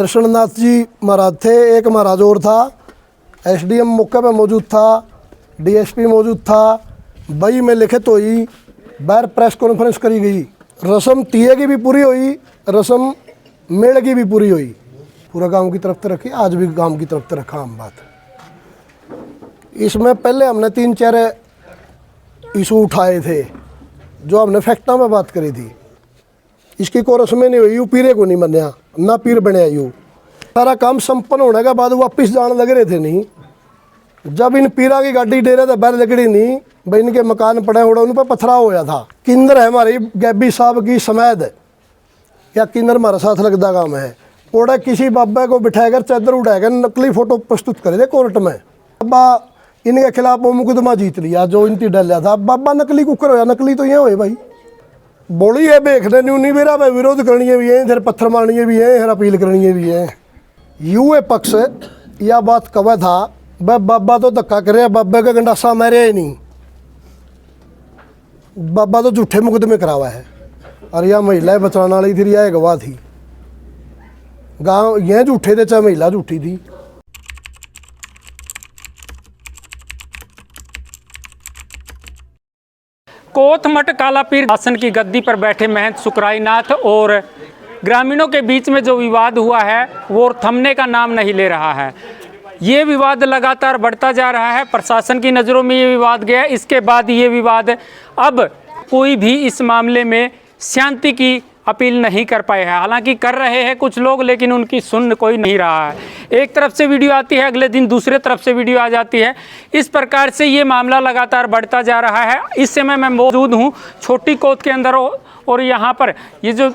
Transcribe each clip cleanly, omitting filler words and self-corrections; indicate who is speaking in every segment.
Speaker 1: कृष्णनाथ जी महाराज थे, एक महाराज और था, एसडीएम मौके पे मौजूद था, डीएसपी मौजूद था, बई में लिखित हुई, बाहर प्रेस कॉन्फ्रेंस करी गई, रस्म तिये की भी पूरी हुई, रस्म मेड़ की भी पूरी हुई। पूरा गांव की तरफ से रखी, आज भी गांव की तरफ से रखा हम बात। इसमें पहले हमने 3-4 इशू उठाए थे जो हमने फैक्टा में बात करी थी। इसकी कोई रस्में नहीं हुई, यू पीरे को नहीं मन्या, ना पीर बनया यू। सारा काम संपन्न होने के बाद वापिस जाने लग रहे थे। नहीं, जब इन पीरा की गाड़ी डेरे तो बाहर लगड़ी नहीं भाई, इनके मकान पड़े उड़े, उन पर पथराव होया था। किन्नर है हमारी गैबी साहब की समैद, या किन्नर हमारे साथ लगता काम है। ओड़ा किसी बाबा को बिठाकर चादर उठाकर नकली फोटो प्रस्तुत करे थे कोर्ट में। बाबा इनके खिलाफ वो मुकदमा जीत लिया जो इनकी डलिया था। बाबा नकली कुकर होया, नकली तो ये हुए भाई। बोली है देखने नहीं मेरा भाई, विरोध करनी भी है, फिर पत्थर मारनी भी है, फिर अपील करनी भी है। यूए पक्ष यह बात कवा था वह बाबा तो धक्का करे, बाबा का गंडासा मारे ही नहीं, बाबा तो झूठे मुकदमे करावा है। और यह महिला बचाने वाली थी, यह गवाह थी। गाँव यह झूठे थे, चाहे महिला झूठी थी।
Speaker 2: कोतमठ कालापीर आसन की गद्दी पर बैठे महंत सुकराईनाथ और ग्रामीणों के बीच में जो विवाद हुआ है वो थमने का नाम नहीं ले रहा है। ये विवाद लगातार बढ़ता जा रहा है। प्रशासन की नज़रों में ये विवाद गया, इसके बाद ये विवाद अब कोई भी इस मामले में शांति की अपील नहीं कर पाए हैं। हालांकि कर रहे हैं कुछ लोग, लेकिन उनकी सुन कोई नहीं रहा है। एक तरफ से वीडियो आती है, अगले दिन दूसरे तरफ से वीडियो आ जाती है। इस प्रकार से ये मामला लगातार बढ़ता जा रहा है। इस समय मैं मौजूद हूँ छोटी कोत के अंदर, और यहाँ पर ये जो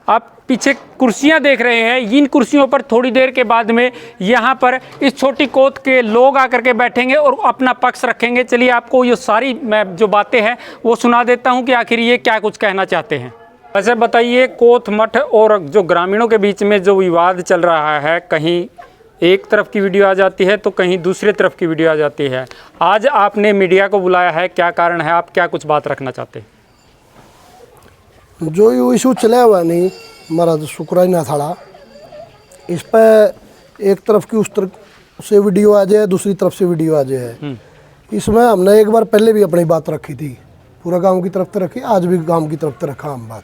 Speaker 2: आप पीछे कुर्सियाँ देख रहे हैं, इन कुर्सियों पर थोड़ी देर के बाद में यहाँ पर इस छोटी कोत के लोग आकर के बैठेंगे और अपना पक्ष रखेंगे। चलिए आपको ये सारी मैं जो बातें हैं वो सुना देता हूँ कि आखिर ये क्या कुछ कहना चाहते हैं। वैसे बताइए, कोतमठ और जो ग्रामीणों के बीच में जो विवाद चल रहा है, कहीं एक तरफ की वीडियो आ जाती है तो कहीं दूसरे तरफ की वीडियो आ जाती है। आज आपने मीडिया को बुलाया है, क्या कारण है? आप क्या कुछ बात रखना चाहते हैं?
Speaker 1: जो ये इशू चला हुआ नहीं महाराज सुकराईनाथ थाड़ा, इस पर एक तरफ की उस तरफ से वीडियो आ जाए, दूसरी तरफ से वीडियो आ जाए। इसमें हमने एक बार पहले भी अपनी बात रखी थी, पूरा गांव की तरफ से रखी, आज भी गांव की तरफ से रखा हम बात।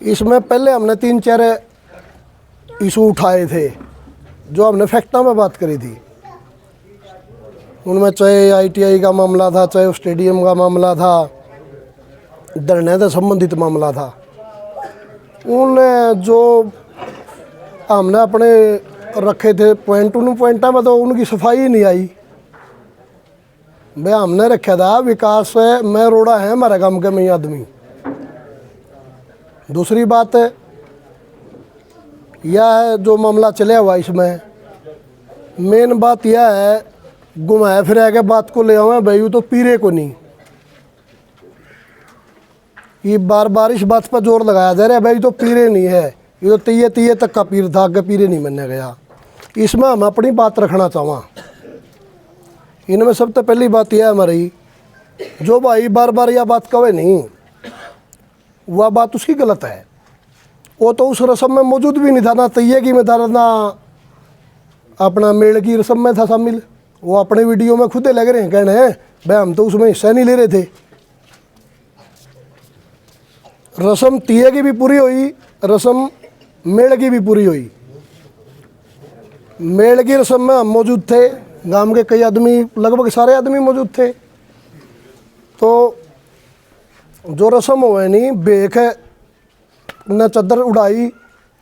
Speaker 1: इसमें पहले हमने 3-4 इशू उठाए थे जो हमने फैक्टा में बात करी थी। उनमें चाहे आईटीआई का मामला था, चाहे स्टेडियम का मामला था, धरने से संबंधित मामला था। उन जो हमने अपने रखे थे पॉइंट, उन पॉइंटा में तो उनकी सफाई ही नहीं आई। भाई हमने रखा था विकास में रोड़ा है हमारे गांव के में आदमी। दूसरी बात है यह है जो मामला चला हुआ, इसमें मेन बात यह है घुमाए फिरा के बात को ले आए भाई, तो पीरे को नहीं। ये बार बार इस बात पर जोर लगाया जा रहा है भाई तो पीरे नहीं है, ये तो तीये तक का पीर था, आगे पीरे नहीं बनने गया। इसमें हम अपनी बात रखना चाहवा। इनमें सबसे पहली बात यह है हमारी, जो भाई बार बार यह बात कहे नहीं, वह बात उसकी गलत है। वो तो उस रस्म में मौजूद भी नहीं था, ना तैये की में था, ना अपना मेड़ की रस्म में था शामिल। वो अपने वीडियो में खुदे लग रहे हैं कहने हैं भाई हम तो उसमें हिस्सा नहीं ले रहे थे। रस्म तिये की भी पूरी हुई, रस्म मेड़ की भी पूरी हुई। मेड़ की रस्म में हम मौजूद थे, गांव के कई आदमी, लगभग सारे आदमी मौजूद थे। तो जो रस्म हुए नहीं, बेख ने चादर उड़ाई,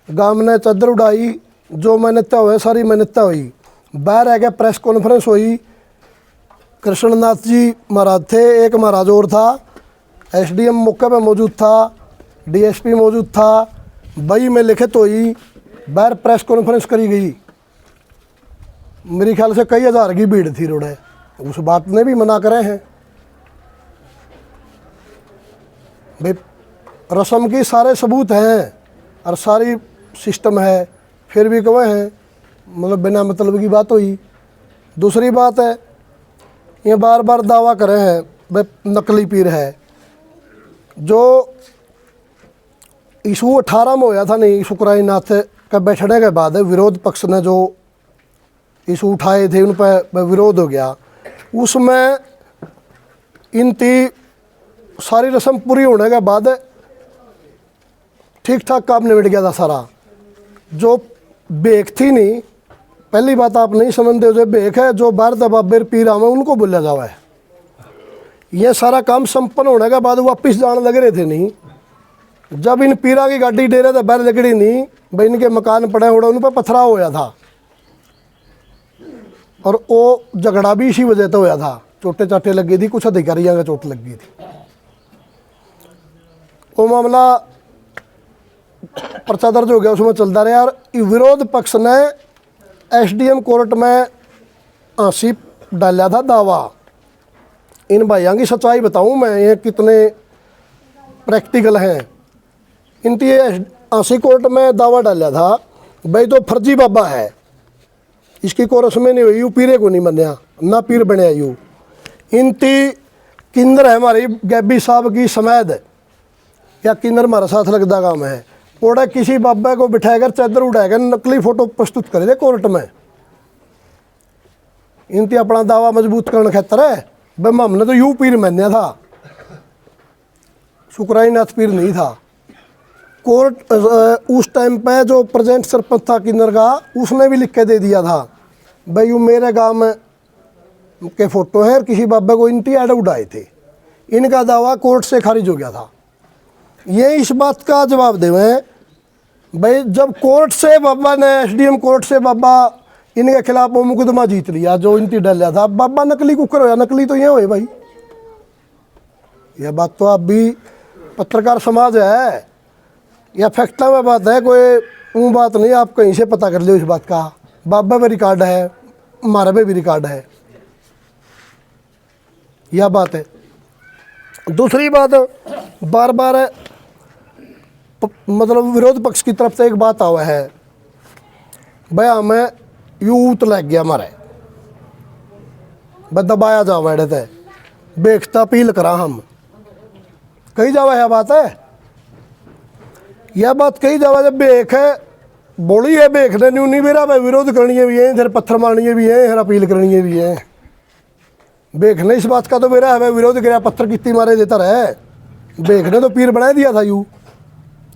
Speaker 1: गांव ने चादर उड़ाई, जो मान्यता हुए सारी मान्यता हुई। बाहर आके प्रेस कॉन्फ्रेंस हुई। कृष्णनाथ जी महाराज थे, एक महाराज और था, एसडीएम मौके पे मौजूद था, डीएसपी मौजूद था, बई में लिखित हुई, बाहर प्रेस कॉन्फ्रेंस करी गई। मेरे ख्याल से कई हज़ार की भीड़ थी रोड़े, उस बात ने भी मना करे हैं भाई। रस्म की सारे सबूत हैं और सारी सिस्टम है, फिर भी कहे हैं मतलब बिना मतलब की बात हुई। दूसरी बात है ये बार बार दावा करे हैं भाई नकली पीर है। जो इशू 18 में होया था नहीं सुकराईनाथ का बैठने के बाद विरोध पक्ष ने जो इशू उठाए थे उन पर विरोध हो गया। उसमें इनकी सारी रस्म पूरी होने के बाद ठीक ठाक काम निबट गया था सारा। जो बेख थी नहीं, पहली बात आप नहीं समझते, जो बेख है जो बाहर दबाबेर पीर आवे उनको बोला जावा है। ये सारा काम संपन्न होने के बाद वापिस जाने लग रहे थे नहीं, जब इन पीरा की गाड़ी डेरे तो बाहर लगड़ी नहीं भाई, इनके मकान पड़े उड़ा उन पर पथराव होया था और वो झगड़ा भी इसी वजह से होया था। चोटे चाटे लगी थी, कुछ अधिकारियों का चोट लगी थी। वो मामला पर्चा दर्ज हो गया, उसमें चलता रहा। और विरोध पक्ष ने एसडीएम कोर्ट में आंसी डाला था दावा। इन भाइयों की सच्चाई बताऊं मैं, ये कितने प्रैक्टिकल हैं। इनकी आंसी कोर्ट में दावा डाला था भाई तो फर्जी बाबा है, इसकी कोई रस्में नहीं हुई, यू पीरे को नहीं मनिया, ना पीर बनया यू। इनकी किन्नर है हमारी गैबी साहब की समैद, या किन्नर हमारे साथ लगता काम है। ओड़ा किसी बाबा को बिठाकर चादर उड़ाकर नकली फोटो प्रस्तुत करे थे कोर्ट में। इनकी अपना दावा मजबूत करने खातर है भाई हमने तो यू पीर मान्या था, सुकराई नाथ पीर नहीं था। कोर्ट उस टाइम पे जो प्रेजेंट सरपंच था किन्नर का, उसने भी लिख के दे दिया था भाई यू मेरे गांव में के फोटो है और किसी बाबा को इनकी ऐड उड़ाए थे। इनका दावा कोर्ट से खारिज हो गया था। ये इस बात का जवाब देवे भाई जब कोर्ट से बाबा ने, एसडीएम कोर्ट से बाबा इनके खिलाफ वो मुकदमा जीत लिया जो इनकी डलिया था, बाबा नकली कुकर होया, नकली तो ये हुए भाई। यह बात तो आप भी पत्रकार समाज है या फैक्टा में बात है, कोई वो बात नहीं, आप कहीं से पता कर लो इस बात का। बाबा पे रिकॉर्ड है, हमारे पे भी रिकॉर्ड है, यह बात है। दूसरी बात, बार बार मतलब विरोध पक्ष की तरफ से एक बात आवा है भाई हमें यूथ लग गया हमारे भाई दबाया जावा थे, बेखता अपील करा हम कही जावा है। बात है यह बात कही जावा जब बेख है बोली है, बेखने न्यू नहीं मेरा भाई विरोध करनी है भी है, फिर पत्थर मारनी भी है, फिर अपील करनी है भी है। बेखने इस बात का तो मेरा है भाई विरोध कराया, पत्थर कितनी मारे देता रहे। बेखने तो पीर बना दिया था यू,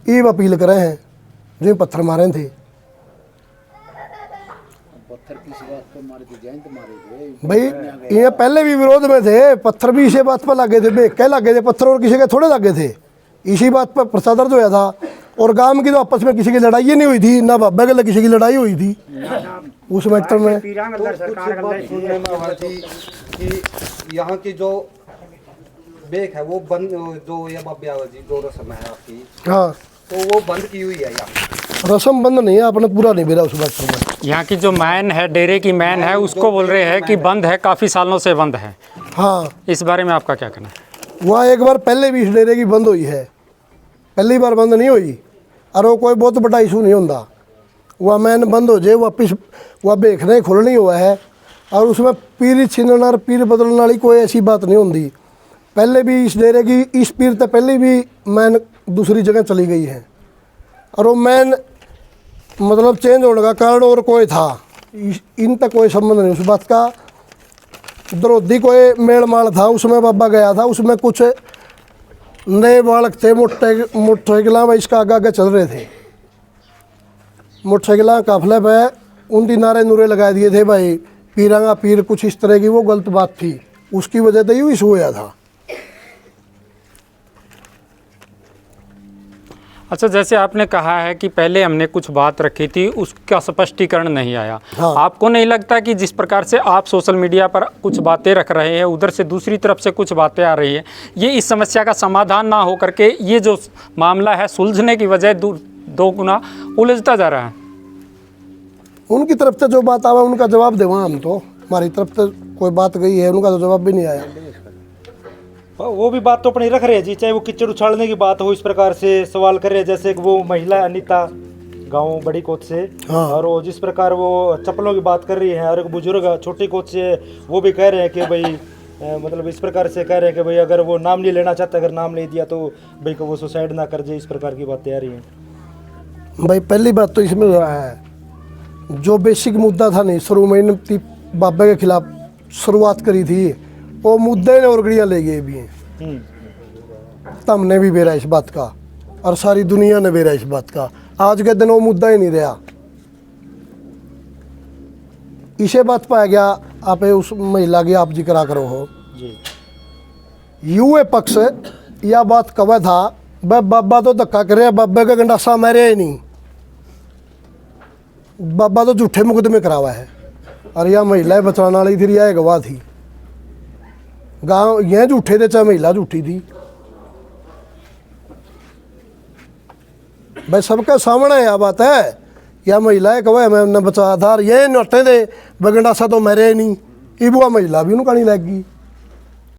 Speaker 1: ये अपील करे हैं जो पत्थर मारे थे। भाई ये पहले भी विरोध में थे, पत्थर भी इसी बात पर लगे थे, बेख के लगे थे पत्थर, और किसी के थोड़े लगे थे। इसी बात पर पर्चा दर्ज होया था। और गांव की तो आपस में किसी की लड़ाई ही नहीं हुई थी, ना बाबा के किसी की लड़ाई हुई थी उस मैटर में।
Speaker 3: कि यहाँ की जो बेक है वो बंद, जो ये बाबा जी जो रस्म है आपकी,
Speaker 1: हाँ
Speaker 3: तो वो बंद की हुई है यहाँ।
Speaker 1: रस्म बंद नहीं है, आपने पूरा नहीं मेरा उस मैटर में।
Speaker 2: यहाँ की जो मैन है, डेरे की मैन है, उसको बोल रहे हैं कि बंद है, काफ़ी सालों से बंद है।
Speaker 1: हाँ,
Speaker 2: इस बारे में आपका क्या कहना है?
Speaker 1: वहाँ एक बार पहले भी इस डेरे की बंद हुई है, पहली बार बंद नहीं हुई, और वो कोई बहुत बड़ा इशू नहीं होता। वह मैन बंद हो जाए वापिस वह बेखने खुलनी हुआ है, और उसमें पीर छीनना और पीर बदलने वाली कोई ऐसी बात नहीं होती। पहले भी इस डेरे की इस पीर से पहले भी मैन दूसरी जगह चली गई है, और वो मैन मतलब चेंज होने का कारण और कोई था, इन तक कोई संबंध नहीं उस बात का। द्रोधी कोई मेल माल था, उसमें बाबा गया था, उसमें कुछ नए बालक थे, मोटरसाइकिल में इसका आगे आगे चल रहे थे, मोटरसाइकिल काफिले पे उनकी नारे नूरे लगा दिए थे भाई पीरांगा पीर, कुछ इस तरह की वो गलत बात थी, उसकी वजह से यूँ इशू हुआ था।
Speaker 2: अच्छा, जैसे आपने कहा है कि पहले हमने कुछ बात रखी थी, उसका स्पष्टीकरण नहीं आया।
Speaker 1: हाँ।
Speaker 2: आपको नहीं लगता कि जिस प्रकार से आप सोशल मीडिया पर कुछ बातें रख रहे हैं, उधर से दूसरी तरफ से कुछ बातें आ रही है, ये इस समस्या का समाधान ना हो करके ये जो मामला है सुलझने की बजाय दो गुना उलझता जा रहा है?
Speaker 1: उनकी तरफ से जो बात आवा उनका जवाब देवा हम, तो हमारी तरफ से कोई बात गई है उनका तो जवाब भी नहीं आया।
Speaker 4: वो भी बात तो अपनी रख रहे हैं जी, चाहे वो कीचड़ उछालने की बात हो, इस प्रकार से सवाल कर रहे हैं। जैसे कि वो महिला अनीता गांव बड़ी कोच से,
Speaker 1: हाँ।
Speaker 4: और वो जिस प्रकार वो चप्पलों की बात कर रही है, और एक बुजुर्ग छोटी कोच से वो भी कह रहे हैं कि भाई मतलब इस प्रकार से कह रहे हैं कि भाई अगर वो नाम नहीं लेना चाहता, अगर नाम ले दिया तो भाई को वो सुसाइड ना कर जाए, इस प्रकार की बातें आ रही हैं।
Speaker 1: भाई पहली बात तो इसमें है जो बेसिक मुद्दा था नहीं शुरू में इनकी बाबा के खिलाफ शुरुआत करी थी, वो मुद्दे ने और गड़ियाँ ले गए भी हैं। तो हमने भी बेरा इस बात का और सारी दुनिया ने बेरा इस बात का। आज के दिन वो मुद्दा ही नहीं रहा। इसे बात पाया गया आप उस महिला की आप जिक्र करो हो
Speaker 4: जी।
Speaker 1: यूए पक्ष यह बात कवा था वह बाबा तो धक्का करे, बाबा का गंडासा मारे ही नहीं, बाबा तो झूठे मुकदमे करावा है। और यह महिला बचाने वाली थी, यह गवाह थी। गांव यह झूठे थे चाहे महिला झूठी थी। भाई सबके सामने यह बात है, यह महिला है कवा मैं बचा था, ये नोटे दे बगंडासा तो मेरे ही नहीं, ये बुआ महिला भी उन्होंने कहानी लग गई।